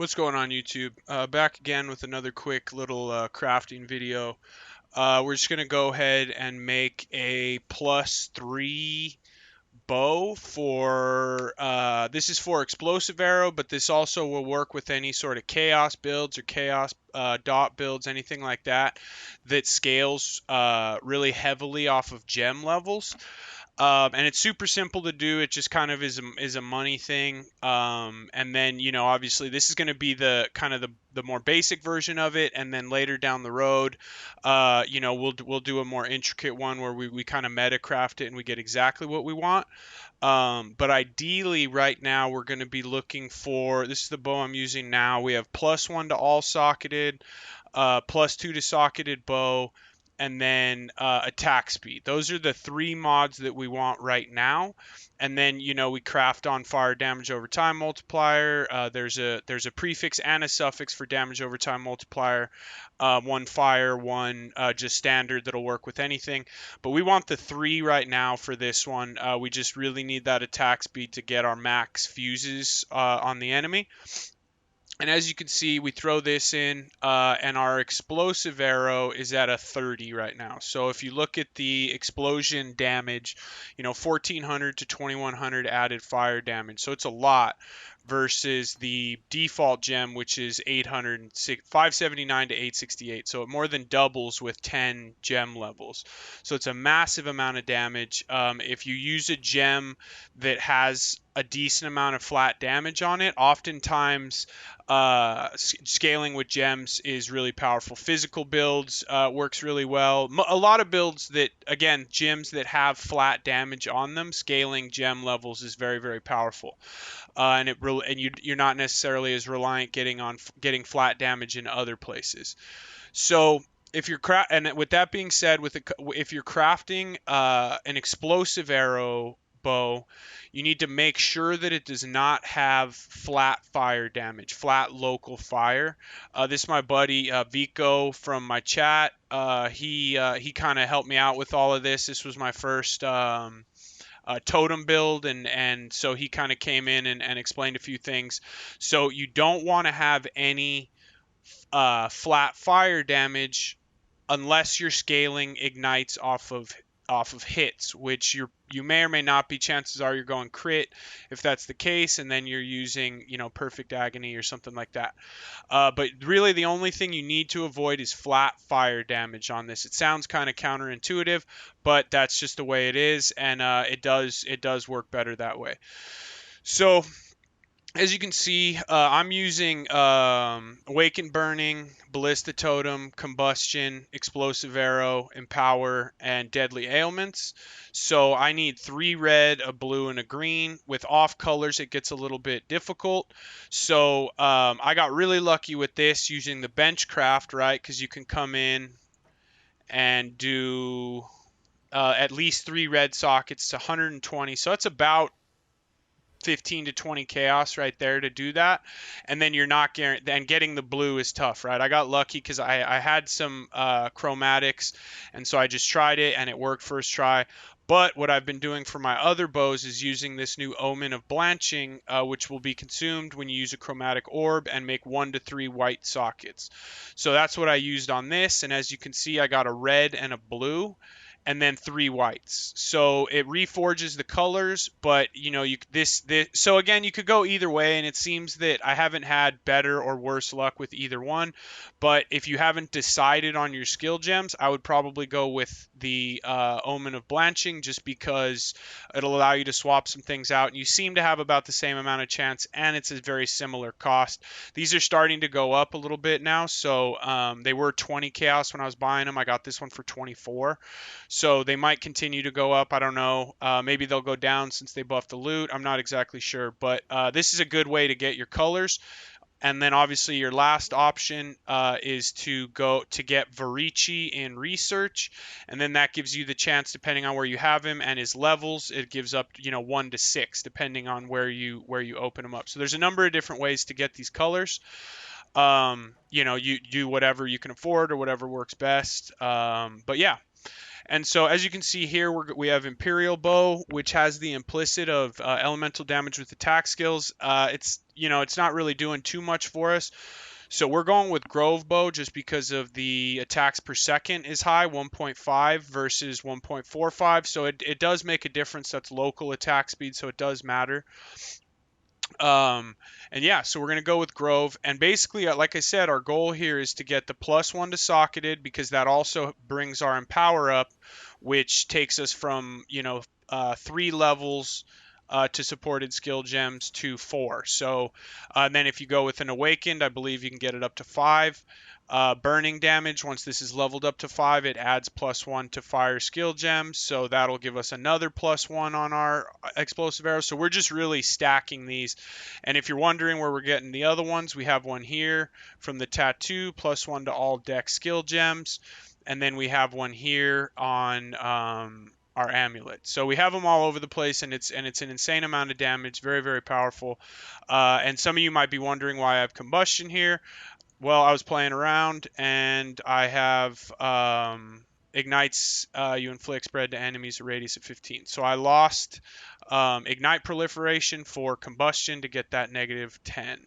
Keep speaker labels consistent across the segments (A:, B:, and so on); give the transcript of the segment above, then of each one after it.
A: What's going on YouTube? Back again with another quick little crafting video. We're just gonna go ahead and make a +3 bow for this is for explosive arrow, but this also will work with any sort of chaos builds or chaos dot builds, anything like that that scales really heavily off of gem levels. And it's super simple to do. It just kind of is a money thing. And then obviously this is going to be the kind of the more basic version of it. And then later down the road, we'll do a more intricate one where we kind of meta craft it and we get exactly what we want. But ideally, right now we're going to be looking for, this is the bow I'm using now. We have +1 to all socketed, +2 to socketed bow, and then attack speed. Those are the three mods that we want right now. And then we craft on fire damage over time multiplier. There's a prefix and a suffix for damage over time multiplier. One fire, one just standard that'll work with anything. But we want the three right now for this one. We just really need that attack speed to get our max fuses on the enemy. And as you can see, we throw this in, and our explosive arrow is at a 30 right now. So if you look at the explosion damage, 1400 to 2100 added fire damage. So it's a lot versus the default gem, which is 579 to 868. So it more than doubles with 10 gem levels. So it's a massive amount of damage. If you use a gem that has a decent amount of flat damage on it, oftentimes scaling with gems is really powerful. Physical builds works really well. A lot of builds that, again, gems that have flat damage on them, scaling gem levels is very, very powerful. And you're not necessarily as reliant getting flat damage in other places. So if you're and with that being said, if you're crafting an explosive arrow bow, you need to make sure that it does not have flat fire damage, flat local fire. This is my buddy Vico from my chat. He kind of helped me out with all of this. This was my first totem build, and so he kind of came in and explained a few things. So you don't want to have any flat fire damage unless you're scaling ignites off of hits, which you may or may not be. Chances are you're going crit if that's the case, and then you're using perfect agony or something like that. But really the only thing you need to avoid is flat fire damage on this. It sounds kind of counterintuitive, but that's just the way it is, and it does work better that way. So as you can see, I'm using Awaken Burning, Ballista Totem, Combustion, Explosive Arrow, Empower, and Deadly Ailments. So I need 3 red, a blue, and a green. With off colors, it gets a little bit difficult. So I got really lucky with this using the bench craft, right? Because you can come in and do at least 3 red sockets to 120. So it's about 15 to 20 chaos right there to do that, and then you're not guaranteed. And getting the blue is tough, right? I got lucky because I had some chromatics, and so I just tried it and it worked first try. But what I've been doing for my other bows is using this new Omen of Blanching, which will be consumed when you use a chromatic orb and make 1 to 3 white sockets. So that's what I used on this, and as you can see, I got a red and a blue, and then 3 whites. So it reforges the colors, but so again, you could go either way, and it seems that I haven't had better or worse luck with either one. But if you haven't decided on your skill gems, I would probably go with the Omen of Blanching, just because it'll allow you to swap some things out, and you seem to have about the same amount of chance, and it's a very similar cost. These are starting to go up a little bit now, so they were 20 chaos when I was buying them. I got this one for 24. So they might continue to go up. I don't know. Maybe they'll go down since they buffed the loot. I'm not exactly sure. But this is a good way to get your colors. And then obviously your last option is to get Varici in research, and then that gives you the chance, depending on where you have him and his levels, it gives up 1 to 6 depending on where you open them up. So there's a number of different ways to get these colors. You do whatever you can afford or whatever works best. But yeah. And so as you can see here, we have Imperial Bow, which has the implicit of elemental damage with attack skills. It's not really doing too much for us. So we're going with Grove Bow just because of the attacks per second is high, 1.5 versus 1.45. So it does make a difference. That's local attack speed, so it does matter. Um, and yeah, so we're going to go with Grove. And basically, like I said, our goal here is to get the +1 to socketed because that also brings our Empower up, which takes us from, 3 levels to supported skill gems to 4. So then if you go with an Awakened, I believe you can get it up to 5. Burning damage, once this is leveled up to 5, it adds +1 to fire skill gems, so that'll give us another +1 on our explosive arrows. So we're just really stacking these. And if you're wondering where we're getting the other ones, we have one here from the tattoo, +1 to all deck skill gems. And then we have one here on our amulet. So we have them all over the place, and it's an insane amount of damage, very, very powerful. And some of you might be wondering why I have combustion here. Well, I was playing around, and I have ignites. You inflict spread to enemies a radius of 15. So I lost ignite proliferation for combustion to get that -10.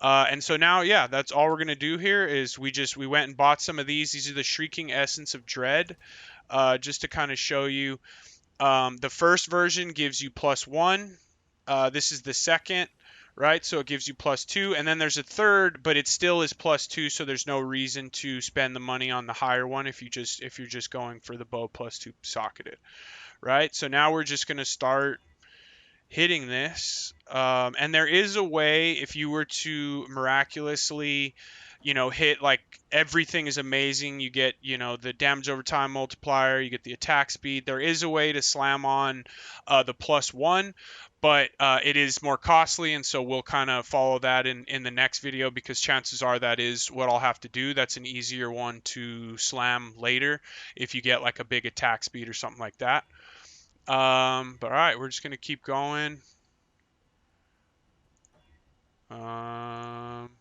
A: And so now, yeah, that's all we're gonna do here. Is we went and bought some of these. These are the Shrieking Essence of Dread, just to kind of show you. The first version gives you +1. This is the second, right? So it gives you +2, and then there's a third, but it still is +2. So there's no reason to spend the money on the higher one if you're just going for the bow +2 socketed, right? So now we're just gonna start hitting this. And there is a way, if you were to miraculously, hit like everything is amazing, you get, the damage over time multiplier, you get the attack speed. There is a way to slam on the +1, but it is more costly, and so we'll kind of follow that in the next video because chances are that is what I'll have to do. That's an easier one to slam later if you get like a big attack speed or something like that. But all right, we're just gonna keep going.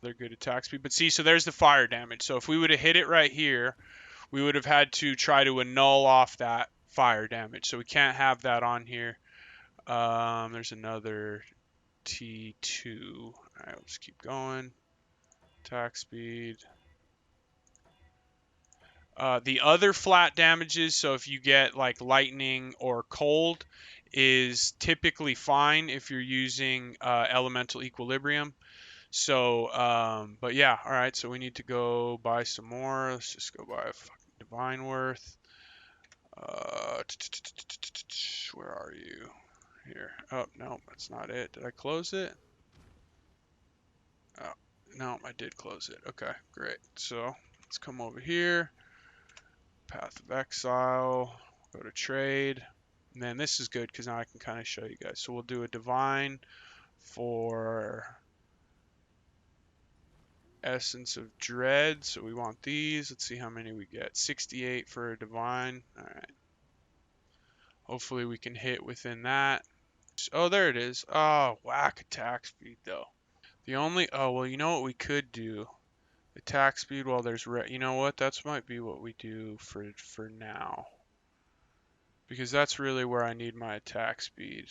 A: They're good attack speed, but see, so there's the fire damage. So if we would have hit it right here, we would have had to try to annul off that fire damage. So we can't have that on here. There's another T2. All right, let's keep going. Attack speed. The other flat damages, so if you get like lightning or cold, is typically fine if you're using elemental equilibrium. So, but yeah, all right. So we need to go buy some more. Let's just go buy a fucking divine worth. Where are you? Here. Oh no, that's not it. Did I close it? Oh no, I did close it. Okay, great. So let's come over here. Path of Exile. Go to trade. And then this is good because now I can kind of show you guys. So we'll do a divine for Essence of Dread. So we want these. Let's see how many we get. 68 for a divine. All right. Hopefully we can hit within that. Oh, there it is. Oh, whack attack speed though. Oh, well, you know what we could do? Attack speed while there's you know what? That might be what we do for now. Because that's really where I need my attack speed.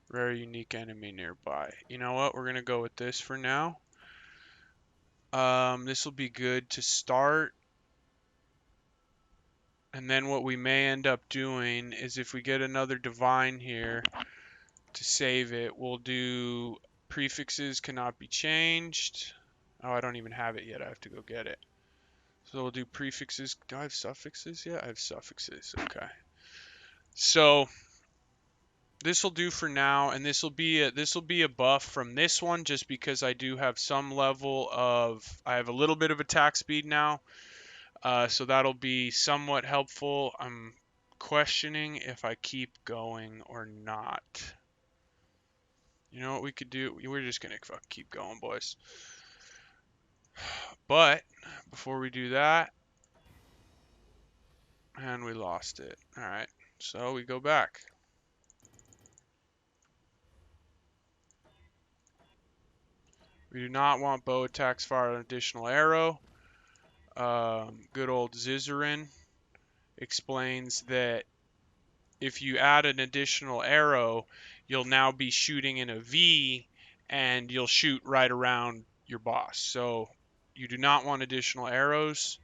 A: Rare unique enemy nearby. You know what? We're going to go with this for now. This will be good to start. And then what we may end up doing is if we get another divine here to save it, we'll do prefixes cannot be changed. Oh, I don't even have it yet. I have to go get it. So we'll do prefixes. Do I have suffixes yet? I have suffixes. Okay. So this will do for now, and this will be a buff from this one just because I do have some level of I have a little bit of attack speed now. So that'll be somewhat helpful. I'm questioning if I keep going or not. You know what we could do? We're just gonna keep going, boys. But before we do that, and we lost it. All right, so we go back. We do not want bow attacks fire an additional arrow. Good old Zizarin explains that if you add an additional arrow, you'll now be shooting in a V and you'll shoot right around your boss. So you do not want additional arrows.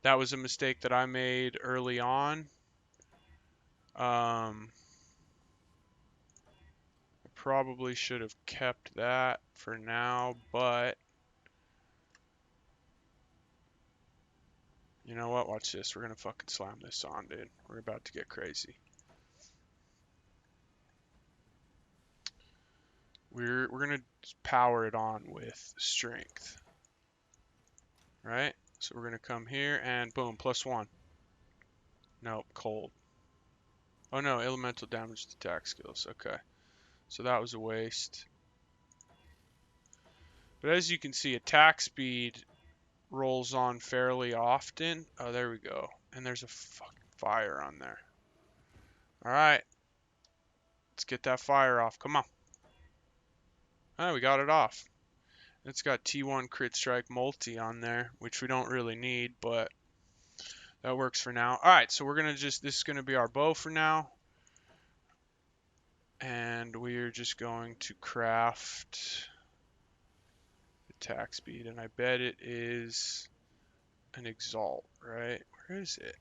A: That was a mistake that I made early on. I probably should have kept that for now, but you know what? Watch this. We're gonna fucking slam this on, dude. We're about to get crazy. We're gonna power it on with strength, right? So we're gonna come here and boom, +1. Nope, cold. Oh no, elemental damage to attack skills. Okay, so that was a waste. But as you can see, attack speed rolls on fairly often. Oh, there we go. And there's a fucking fire on there. All right, let's get that fire off. Come on. Oh, we got it off. It's got T1 crit strike multi on there, which we don't really need, but that works for now. All right, so we're gonna this is gonna be our bow for now. And we're just going to craft attack speed, and I bet it is an exalt, right? Where is it?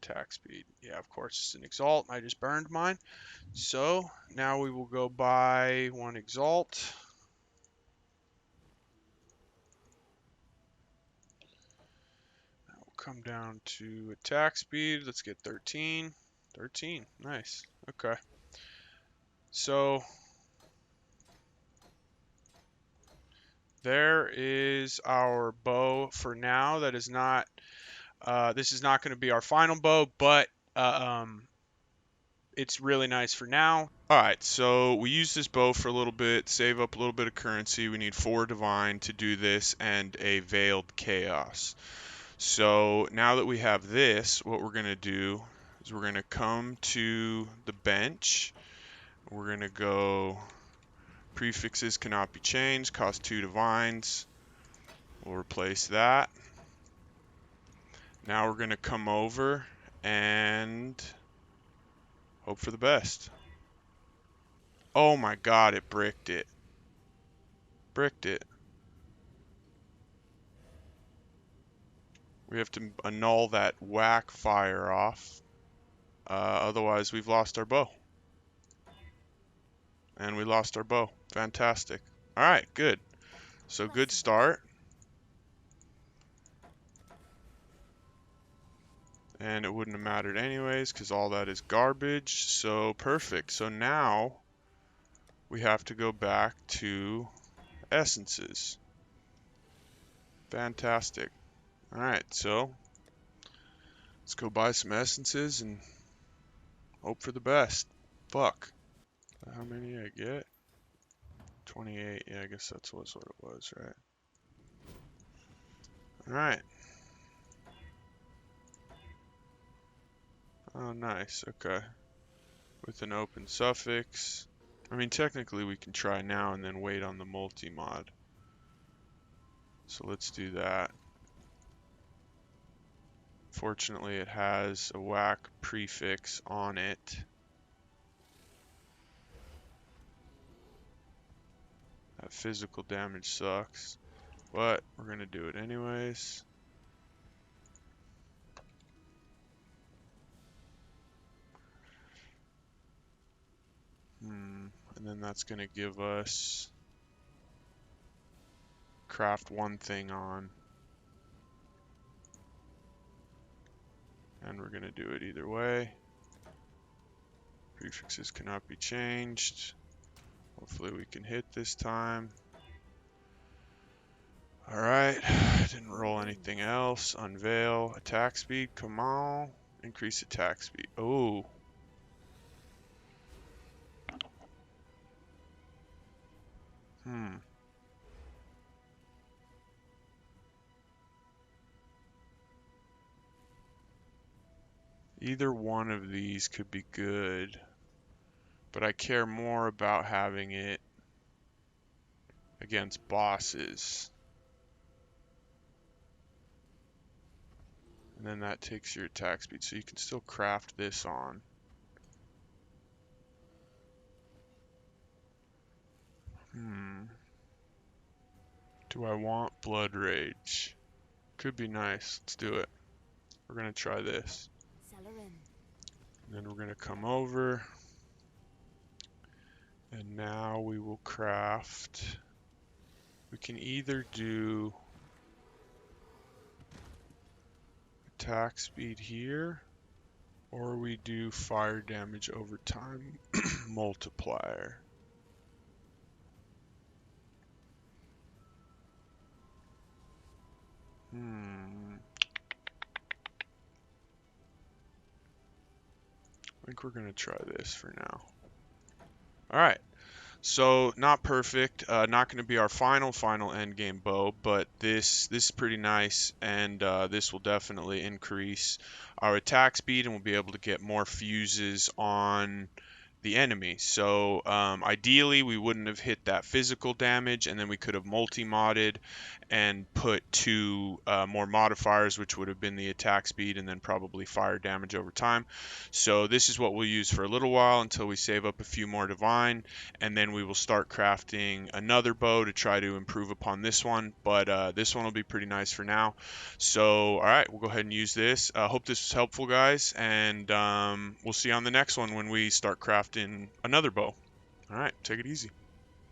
A: Attack speed. Yeah, of course it's an exalt. I just burned mine. So now we will go buy one exalt. Now we'll come down to attack speed. Let's get 13. 13. Nice. Okay. So there is our bow for now. That is not this is not going to be our final bow, but it's really nice for now. Alright, so we use this bow for a little bit, save up a little bit of currency. We need 4 divine to do this and a veiled chaos. So now that we have this, what we're going to do is we're going to come to the bench. We're going to go prefixes cannot be changed, cost 2 divines. We'll replace that. Now we're going to come over and hope for the best. Oh my god, it bricked it. Bricked it. We have to annul that whack fire off. Otherwise, we've lost our bow. And we lost our bow. Fantastic. Alright, good. So good start. And it wouldn't have mattered anyways, because all that is garbage. So perfect. So now we have to go back to essences. Fantastic. Alright, so let's go buy some essences and hope for the best. Fuck. How many I get? 28. Yeah, I guess that's what it was, right? Alright. Oh, nice. Okay. With an open suffix. I mean, technically we can try now and then wait on the multi-mod. So let's do that. Fortunately, it has a whack prefix on it. That physical damage sucks, but we're gonna do it anyways. And then that's gonna give us craft one thing on. And we're gonna do it either way. Prefixes cannot be changed. Hopefully we can hit this time. Alright, didn't roll anything else. Unveil, attack speed, come on. Increase attack speed. Oh. Either one of these could be good, but I care more about having it against bosses. And then that takes your attack speed. So you can still craft this on. Do I want Blood Rage? Could be nice. Let's do it. We're going to try this. And then we're going to come over. And now we will craft. We can either do attack speed here, or we do fire damage over time multiplier. I think we're going to try this for now. All right. So not perfect, not going to be our final end game bow, but this is pretty nice, and this will definitely increase our attack speed, and we'll be able to get more fuses on the enemy. So ideally we wouldn't have hit that physical damage, and then we could have multi-modded and put 2 more modifiers, which would have been the attack speed and then probably fire damage over time. So this is what we'll use for a little while until we save up a few more divine, and then we will start crafting another bow to try to improve upon this one, but this one will be pretty nice for now. So all right, we'll go ahead and use this. Hope this was helpful, guys, and we'll see you on the next one when we start crafting another bow. All right, take it easy.